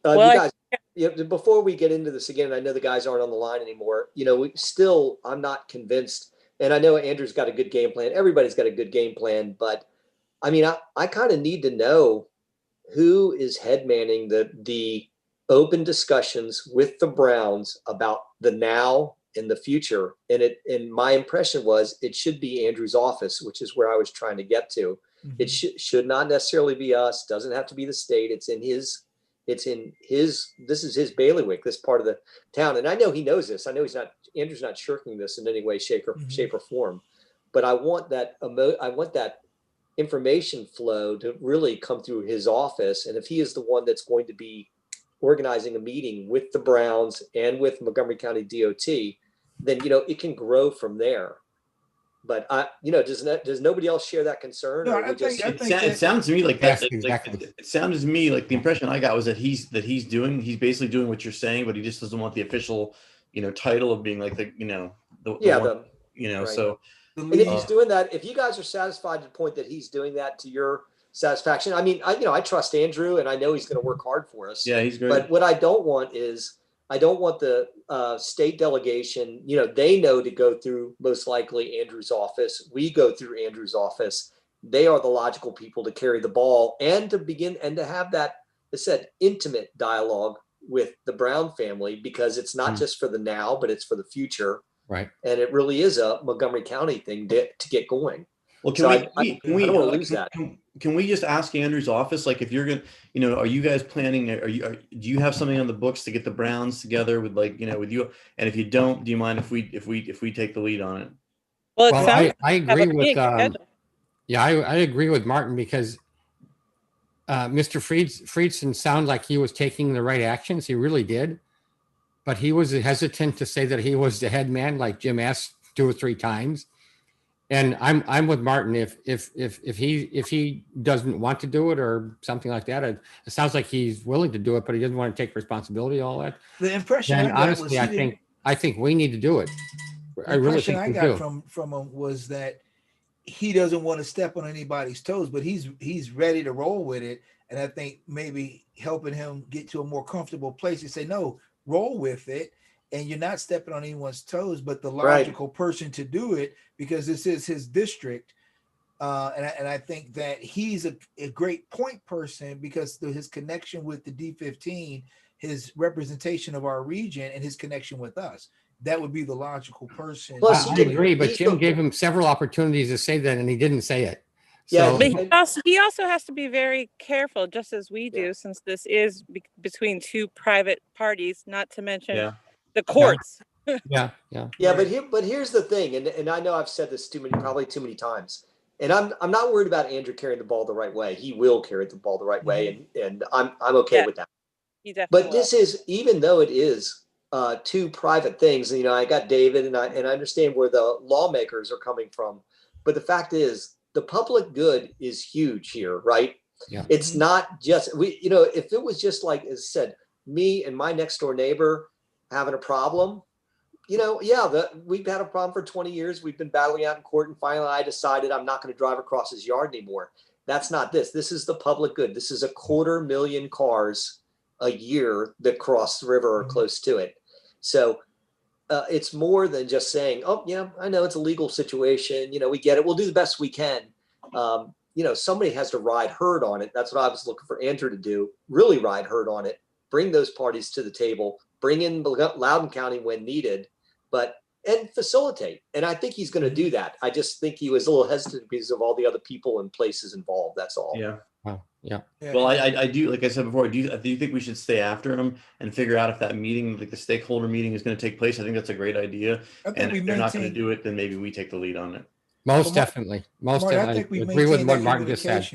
you guys, before we get into this again, I know the guys aren't on the line anymore. I'm not convinced, and I know Andrew's got a good game plan. Everybody's got a good game plan, but I mean, I kind of need to know who is head manning the open discussions with the Browns about the now and the future. And my impression was it should be Andrew's office, which is where I was trying to get to. Mhm. It should not necessarily be us. Doesn't have to be the state. This is his bailiwick, this part of the town. And I know he knows this. I know Andrew's not shirking this in any way, shape or form, but I want that information flow to really come through his office. And if he is the one that's going to be organizing a meeting with the Browns and with Montgomery County DOT, then, it can grow from there. But does nobody else share that concern? No, It sounds to me like that. Exactly. It sounds to me like the impression I got was that he's basically doing what you're saying, but he just doesn't want the official, title of being like right. So. And if he's doing that, if you guys are satisfied to the point that he's doing that to your satisfaction, I mean, I trust Andrew and I know he's going to work hard for us. Yeah, he's great. But what I don't want is the state delegation, they know to go through most likely Andrew's office. We go through Andrew's office. They are the logical people to carry the ball and to begin and to have that, as I said, intimate dialogue with the Brown family, because it's not just for the now, but it's for the future. Right. And it really is a Montgomery County thing to get going. Well, I don't want to lose that. Can we just ask Andrew's office, like, if you're going to, are you guys planning, do you have something on the books to get the Browns together with, like, with you? And if you don't, do you mind if we take the lead on it? Well, I agree with, I agree with Martin, because Mr. Friedson sounded like he was taking the right actions. He really did. But he was hesitant to say that he was the head man, like Jim asked 2 or 3 times. And I'm with Martin. If he doesn't want to do it or something like that, it sounds like he's willing to do it, but he doesn't want to take responsibility. All that. The impression and honestly, I think we need to do it. I really think we do. From him was that he doesn't want to step on anybody's toes, but he's ready to roll with it. And I think maybe helping him get to a more comfortable place and say, no, roll with it, and you're not stepping on anyone's toes, but the logical person to do it, because this is his district. And I think that he's a great point person, because through his connection with the D15, his representation of our region, and his connection with us, that would be the logical person. Plus, I agree, but Jim gave him several opportunities to say that, and he didn't say it. Yeah, but he also has to be very careful, just as we do, since this is between 2 private parties, not to mention the courts. Yeah. But here's the thing, and I know I've said this probably too many times, and I'm not worried about Andrew carrying the ball the right way. He will carry the ball the right way, and I'm okay with that. He definitely But this is, even though it is 2 private things, I got David, and I understand where the lawmakers are coming from, but the fact is, the public good is huge here, right? Yeah. It's not just if it was just like, as I said, me and my next door neighbor having a problem, we've had a problem for 20 years. We've been battling out in court, and finally I decided I'm not going to drive across his yard anymore. That's not this. This is the public good. This is 250,000 cars a year that cross the river or close to it. So it's more than just saying, oh, yeah, I know it's a legal situation. We get it. We'll do the best we can. Somebody has to ride herd on it. That's what I was looking for Andrew to do. Really ride herd on it. Bring those parties to the table. Bring in Loudoun County when needed, and facilitate. And I think he's going to do that. I just think he was a little hesitant because of all the other people and places involved. That's all. Yeah. Yeah. Well, I do, like I said before, do you think we should stay after him and figure out if that meeting, like the stakeholder meeting, is going to take place? I think that's a great idea. And if they're not going to do it, then maybe we take the lead on it. Most definitely. I think we agree with what Martin just said.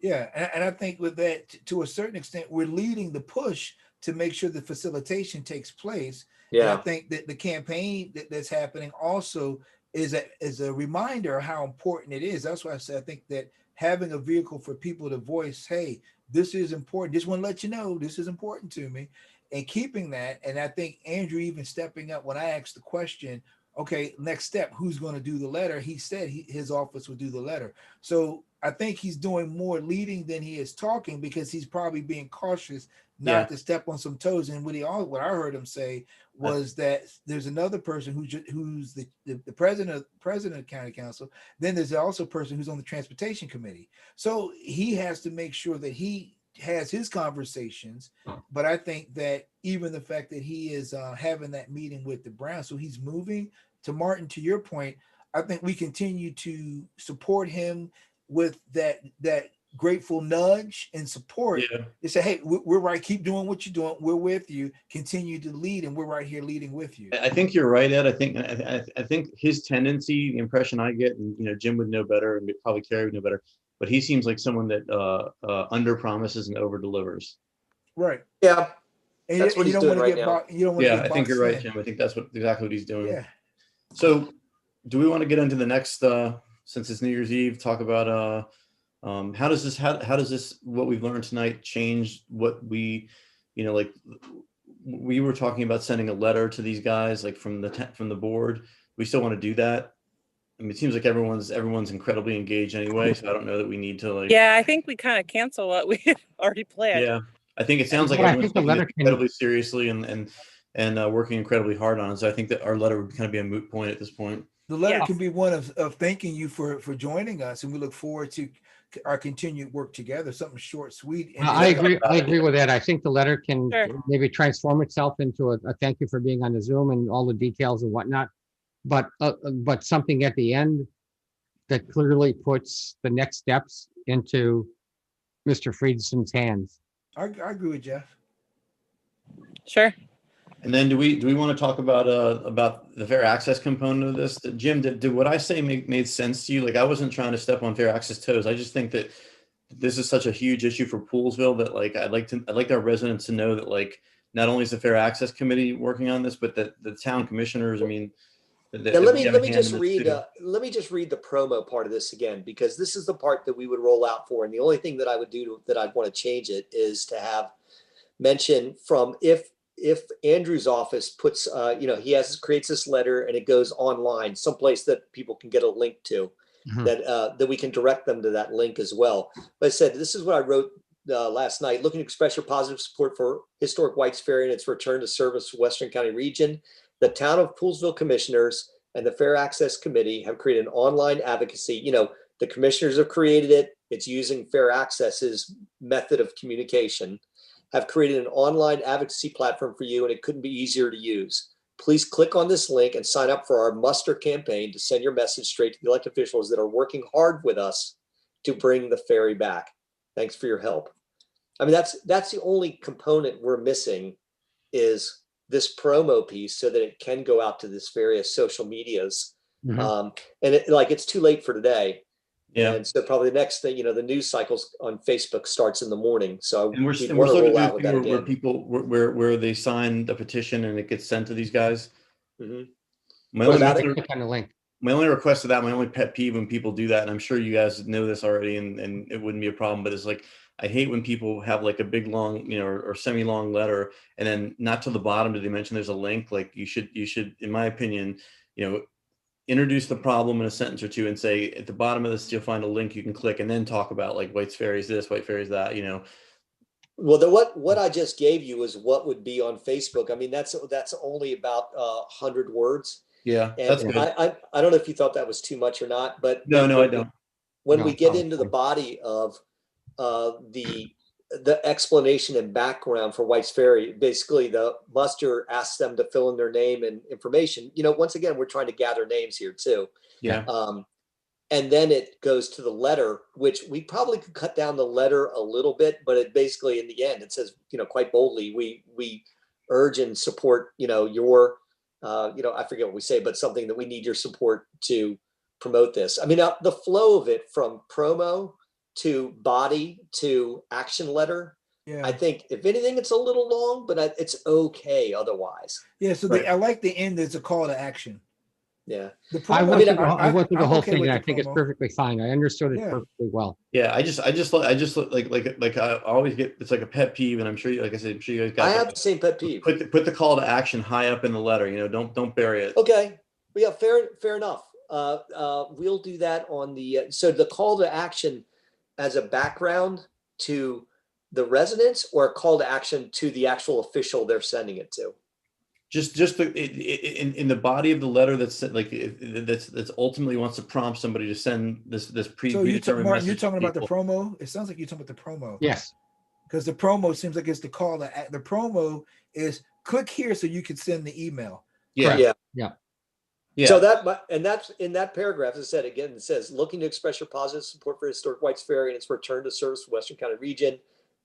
Yeah. And I think with that, to a certain extent, we're leading the push to make sure the facilitation takes place. Yeah. And I think that the campaign that's happening also is a reminder of how important it is. That's why I said I think that having a vehicle for people to voice, hey, this is important. Just want to let you know this is important to me, and keeping that. And I think Andrew even stepping up when I asked the question, okay, next step, who's going to do the letter? He said his office would do the letter. So I think he's doing more leading than he is talking, because he's probably being cautious not to step on some toes. And what I heard him say was that there's another person who's the president of county council. Then there's also a person who's on the transportation committee. So he has to make sure that he has his conversations, but I think that even the fact that he is having that meeting with the Browns, so he's moving to Martin, to your point, I think we continue to support him with that grateful nudge and support. They say, hey, we're right. Keep doing what you're doing. We're with you. Continue to lead, and we're right here leading with you. I think you're right, Ed. I think his tendency, the impression I get, and Jim would know better, and probably Carrie would know better, but he seems like someone that under promises and over delivers. Right. Yeah. And that's what he's doing right now. I think you're right, Jim. I think that's exactly what he's doing. Yeah. So, do we want to get into the next? Since it's New Year's Eve, talk about how does this what we've learned tonight change what we, like we were talking about sending a letter to these guys, like from the board. We still want to do that. I mean, it seems like everyone's incredibly engaged anyway, so I don't know that we need to like. Yeah, I think we kind of cancel what we already planned. Yeah, I think it sounds like everyone's taking it incredibly seriously and working incredibly hard on it. So I think that our letter would kind of be a moot point at this point. The letter can be one of thanking you for joining us, and we look forward to our continued work together. Something short, sweet. And I agree with that. I think the letter can maybe transform itself into a thank you for being on the Zoom and all the details and whatnot. But something at the end that clearly puts the next steps into Mr. Friedson's hands. I agree with Jeff. Sure. And then do we want to talk about the fair access component of this? Jim, did what I say made sense to you? Like, I wasn't trying to step on fair access toes. I just think that this is such a huge issue for Poolesville that like I'd like our residents to know that like not only is the fair access committee working on this, but that the town commissioners, I mean. Let me just read the promo part of this again, because this is the part that we would roll out for. And the only thing that I would do that I'd want to change it is to have mention from if Andrew's office puts, creates this letter and it goes online, someplace that people can get a link to, that we can direct them to that link as well. But I said, this is what I wrote last night, looking to express your positive support for historic White's Ferry and its return to service for Western County region. The town of Poolesville commissioners and the Fair Access Committee have created an online advocacy. The commissioners have created it. It's using Fair Access's method of communication, have created an online advocacy platform for you, and it couldn't be easier to use. Please click on this link and sign up for our muster campaign to send your message straight to the elected officials that are working hard with us to bring the ferry back. Thanks for your help. I mean, that's the only component we're missing is this promo piece so that it can go out to this various social medias. And it's too late for today. Yeah. And so probably the next thing, the news cycles on Facebook starts in the morning. So we're still roll out with that where people where they sign the petition and it gets sent to these guys. My only request to that, my only pet peeve when people do that, and I'm sure you guys know this already, and it wouldn't be a problem, but it's like, I hate when people have like a big long, or semi-long letter, and then not to the bottom do they mention there's a link. Like you should, in my opinion, introduce the problem in a sentence or two and say at the bottom of this you'll find a link you can click, and then talk about like White's Ferry is this, White Ferry is that. Well, what I just gave you is what would be on Facebook. I mean, that's only about 100 words. Yeah, and that's good. I don't know if you thought that was too much or not, but no, I don't. When we get into the body of the explanation and background for White's Ferry, basically the muster asks them to fill in their name and information. Once again, we're trying to gather names here too. Yeah. And then it goes to the letter, which we probably could cut down the letter a little bit, but it basically in the end it says, quite boldly, we urge and support, your, I forget what we say, but something that we need your support to promote this. I mean, the flow of it from promo to body to action letter. Yeah. I think if anything, it's a little long, but it's okay otherwise. Yeah. So I like the end. There's a call to action. Yeah. I went through the whole thing, and I think it's perfectly fine. I understood it perfectly well. Yeah. I just like I always get, it's like a pet peeve, and I'm sure, like I said, I'm sure you guys got. I have the same pet peeve. Put the call to action high up in the letter. Don't bury it. Okay. Well, yeah. Fair enough. We'll do that on the. So the call to action as a background to the residents, or a call to action to the actual official they're sending it to? Just in the body of the letter that's ultimately wants to prompt somebody to send this predetermined message. You're talking about the promo? It sounds like you're talking about the promo. Yes. because the promo seems like it's the call. The promo is click here so you can send the email. Yeah. So that's in that paragraph. As I said again, it says looking to express your positive support for Historic Whites Ferry and its return to service for Western County region.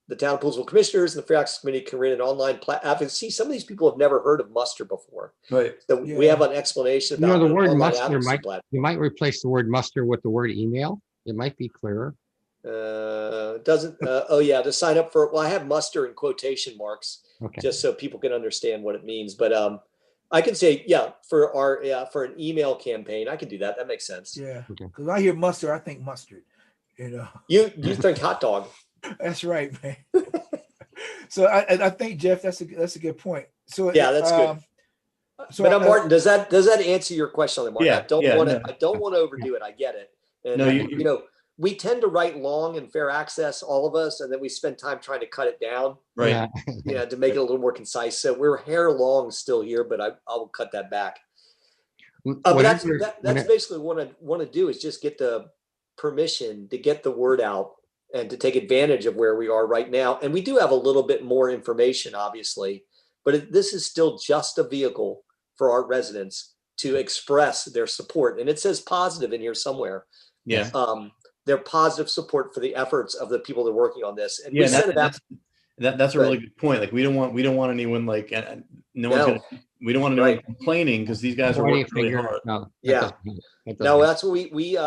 The town of Poolesville commissioners and the Fair Access Committee can read an online advocacy. Some of these people have never heard of muster before. Right. So we have an explanation about the word muster platform. you might replace the word muster with the word email. It might be clearer. Doesn't to sign up for, well, I have muster in quotation marks, just so people can understand what it means. But I can say, for an email campaign, I can do that. That makes sense. Yeah. Because I hear muster, I think mustard. You think hot dog. That's right, man. So I think, Jeff, that's a good point. So that's good. So Martin, does that answer your question on the Martin? Yeah, I don't want to overdo it. I get it. And we tend to write long and fair access, all of us, and then we spend time trying to cut it down, right? To make it a little more concise. So we're hair long still here, but I will cut that back. But that's basically what I want to do is just get the permission to get the word out and to take advantage of where we are right now. And we do have a little bit more information, obviously, but this is still just a vehicle for our residents to express their support. And it says positive in here somewhere. Yeah. Their positive support for the efforts of the people that are working on this. And that's a really good point. Like we don't want anyone we don't want anyone complaining because these guys are working really hard. That's what we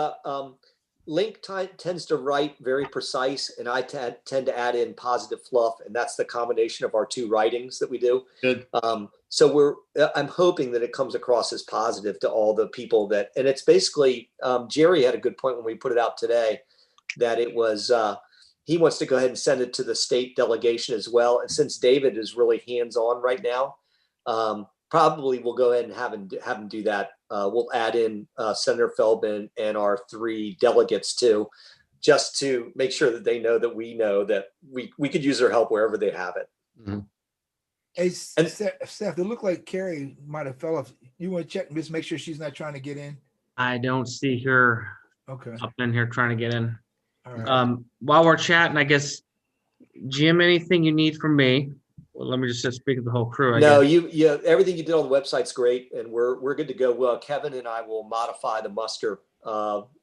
Link tends to write very precise, and I tend to add in positive fluff, and that's the combination of our two writings that we do. Good. So I'm hoping that it comes across as positive to all the people and it's basically, Jerry had a good point when we put it out today, that it was, he wants to go ahead and send it to the state delegation as well. And since David is really hands-on right now, probably we'll go ahead and have him do that. We'll add in Senator Feldman and our 3 delegates too, just to make sure that they know that we know that we could use their help wherever they have it. Mm-hmm. Hey, Seth, it looked like Carrie might have fell off. You want to check, just make sure she's not trying to get in? I don't see her up in here trying to get in. All right. While we're chatting, I guess, Jim, anything you need from me? Well, let me just speak of the whole crew. Everything you did on the website's great, and we're good to go. Well, Kevin and I will modify the muster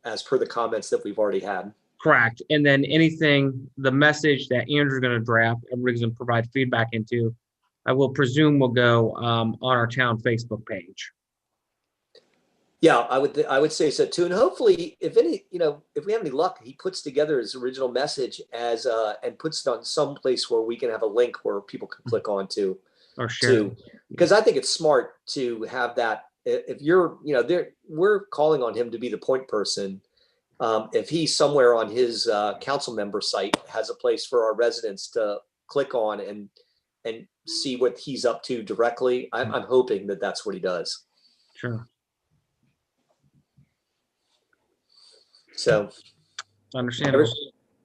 as per the comments that we've already had. Correct. And then the message that Andrew's going to draft, everybody's going to provide feedback into, I will presume will go on our town Facebook page. Yeah, I would say so too. And hopefully, if we have any luck, he puts together his original message and puts it on some place where we can have a link where people can click on to. Or share. Because I think it's smart to have that. If you're, we're calling on him to be the point person. If he somewhere on his council member site has a place for our residents to click on and see what he's up to directly, I'm hoping that that's what he does. Sure. So, understandable.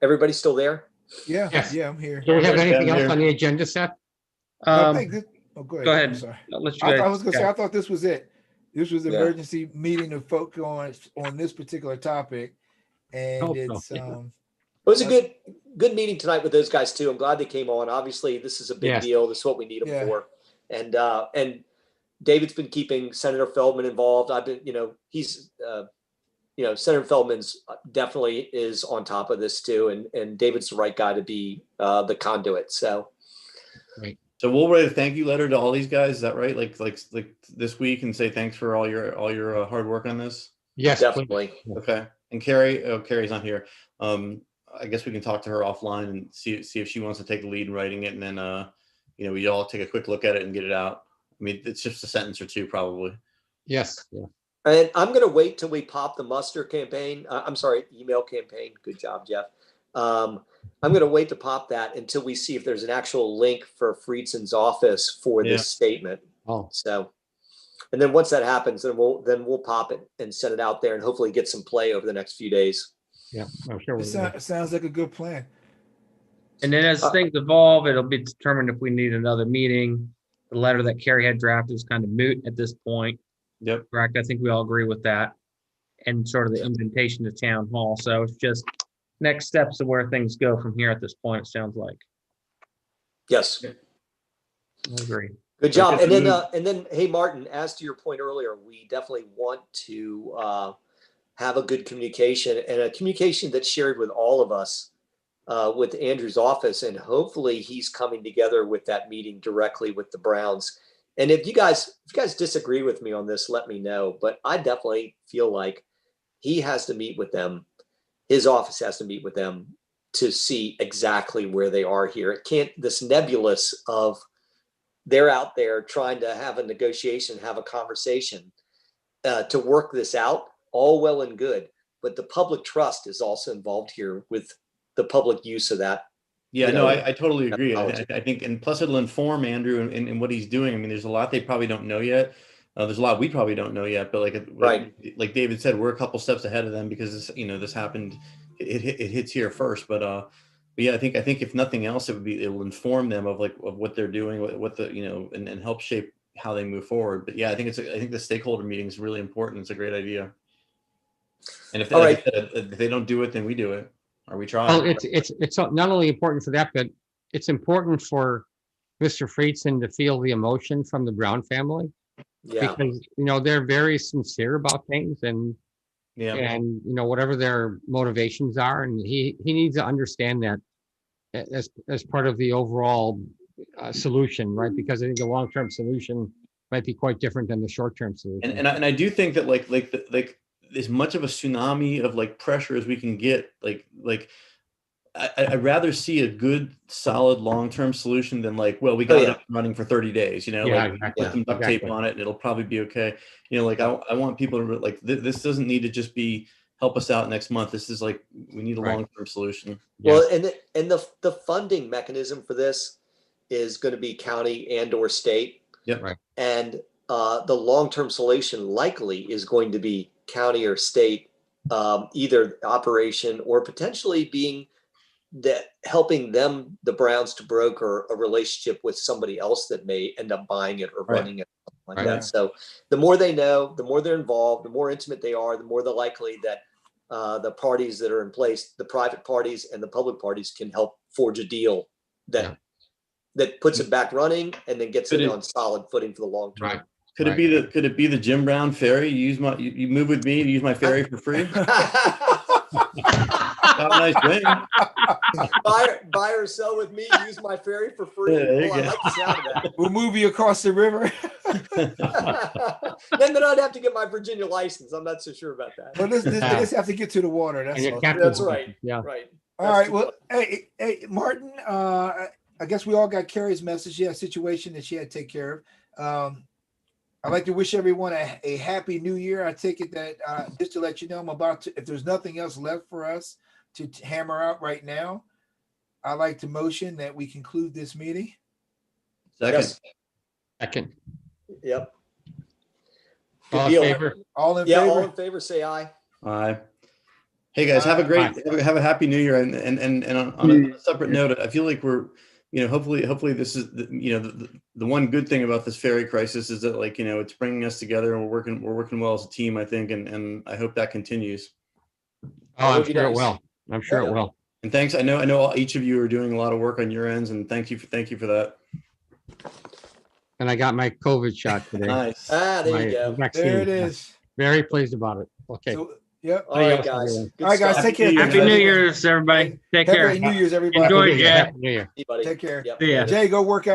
Everybody's still there? Yeah. Yes. Yeah, I'm here. Do we have anything else on the agenda, Seth? Go ahead. Go ahead. I'm sorry. I was going to say, I thought this was it. This was an emergency meeting to focus on this particular topic. And it was a good meeting tonight with those guys too. I'm glad they came on. Obviously, this is a big deal. This is what we need them for. And David's been keeping Senator Feldman involved. I've been, he's, Senator Feldman's definitely is on top of this too. And David's the right guy to be the conduit. So. Right. So we'll write a thank you letter to all these guys. Is that right? Like this week, and say thanks for all your hard work on this. Yes, definitely. Please. Okay. And Carrie's not here. I guess we can talk to her offline and see if she wants to take the lead in writing it, and then we all take a quick look at it and get it out. I mean, it's just a sentence or two, probably. Yes. Yeah. And I'm going to wait till we pop the muster campaign. Email campaign. Good job, Jeff. I'm going to wait to pop that until we see if there's an actual link for Friedson's office for this statement. Oh. So, and then once that happens, then we'll pop it and send it out there and hopefully get some play over the next few days. Yeah, I'm sure. It sounds like a good plan. And then as things evolve, it'll be determined if we need another meeting. The letter that Carrie had drafted is kind of moot at this point. Yep. Correct. I think we all agree with that. And sort of the implementation to town hall. So it's just next steps of where things go from here at this point, it sounds like. Yes. I agree. Good job. And then, hey, Martin, as to your point earlier, we definitely want to have a good communication and a communication that's shared with all of us, with Andrew's office. And hopefully he's coming together with that meeting directly with the Browns. And if you guys disagree with me on this, let me know. But I definitely feel like he has to meet with them. His office has to meet with them to see exactly where they are here. It can't, this nebulous of they're out there trying to have a negotiation, have a conversation to work this out, all well and good. But the public trust is also involved here with the public use of that. Yeah, no, I totally agree. I think, and plus it'll inform Andrew in what he's doing. I mean, there's a lot they probably don't know yet. There's a lot we probably don't know yet, but like David said, we're a couple steps ahead of them because this happened. It hits here first, but yeah, I think if nothing else, it will inform them of what they're doing, what the and help shape how they move forward. But yeah, I think the stakeholder meeting is really important. It's a great idea. And if they don't do it, then we do it. Or we try. Well, it's not only important for that, but it's important for Mr. Friedson to feel the emotion from the Brown family. Yeah. Because they're very sincere about things, and whatever their motivations are, and he needs to understand that as part of the overall solution, right? Because I think the long-term solution might be quite different than the short-term solution. And I do think that like as much of a tsunami of pressure as we can get, I'd rather see a good, solid, long-term solution than we got it running for 30 days, put some duct tape on it and it'll probably be okay. I want people to this doesn't need to just be help us out next month. This is we need a long-term solution. Well, and the funding mechanism for this is going to be county and or state. Yep. Right. And the long-term solution likely is going to be county or state, either operation or potentially being that helping them, the Browns, to broker a relationship with somebody else that may end up buying it or running it like that. So the more they know, the more they're involved, the more intimate they are, the more the likely that the parties that are in place, the private parties and the public parties, can help forge a deal that puts it back running and then gets it on solid footing for the long term. Right. Could it be the Jim Brown ferry? You move with me to use my ferry for free? Nice thing. Buy or sell with me, use my ferry for free. Yeah, I like the sound of that. We'll move you across the river. Then I'd have to get my Virginia license. I'm not so sure about that. Well, they just have to get to the water. That's right. Yeah. Right. All right. Well, hey, Martin. I guess we all got Carrie's message. She had a situation that she had to take care of. I'd like to wish everyone a happy new year. I take it that just to let you know, I'm about to, if there's nothing else left for us to hammer out right now, I'd like to motion that we conclude this meeting. Second. Yep. All in favor? All in favor? All in favor, say aye. Aye. Hey guys, have a happy new year. And on a separate note, I feel like we're, hopefully this is the one good thing about this ferry crisis is that it's bringing us together and we're working well as a team, I think, and I hope that continues. Oh, I'm sure it will. I'm sure it will. And thanks. I know each of you are doing a lot of work on your ends, and thank you for that. And I got my COVID shot today. Nice. There you go. There it is. Very pleased about it. Okay. Yep. All right, guys. All right, guys. Take care. Happy New Year's, everybody. Take care. Happy New Year's, everybody. Enjoy, Jay. Happy New Year. Take care. Yep. See ya. Jay, go work out.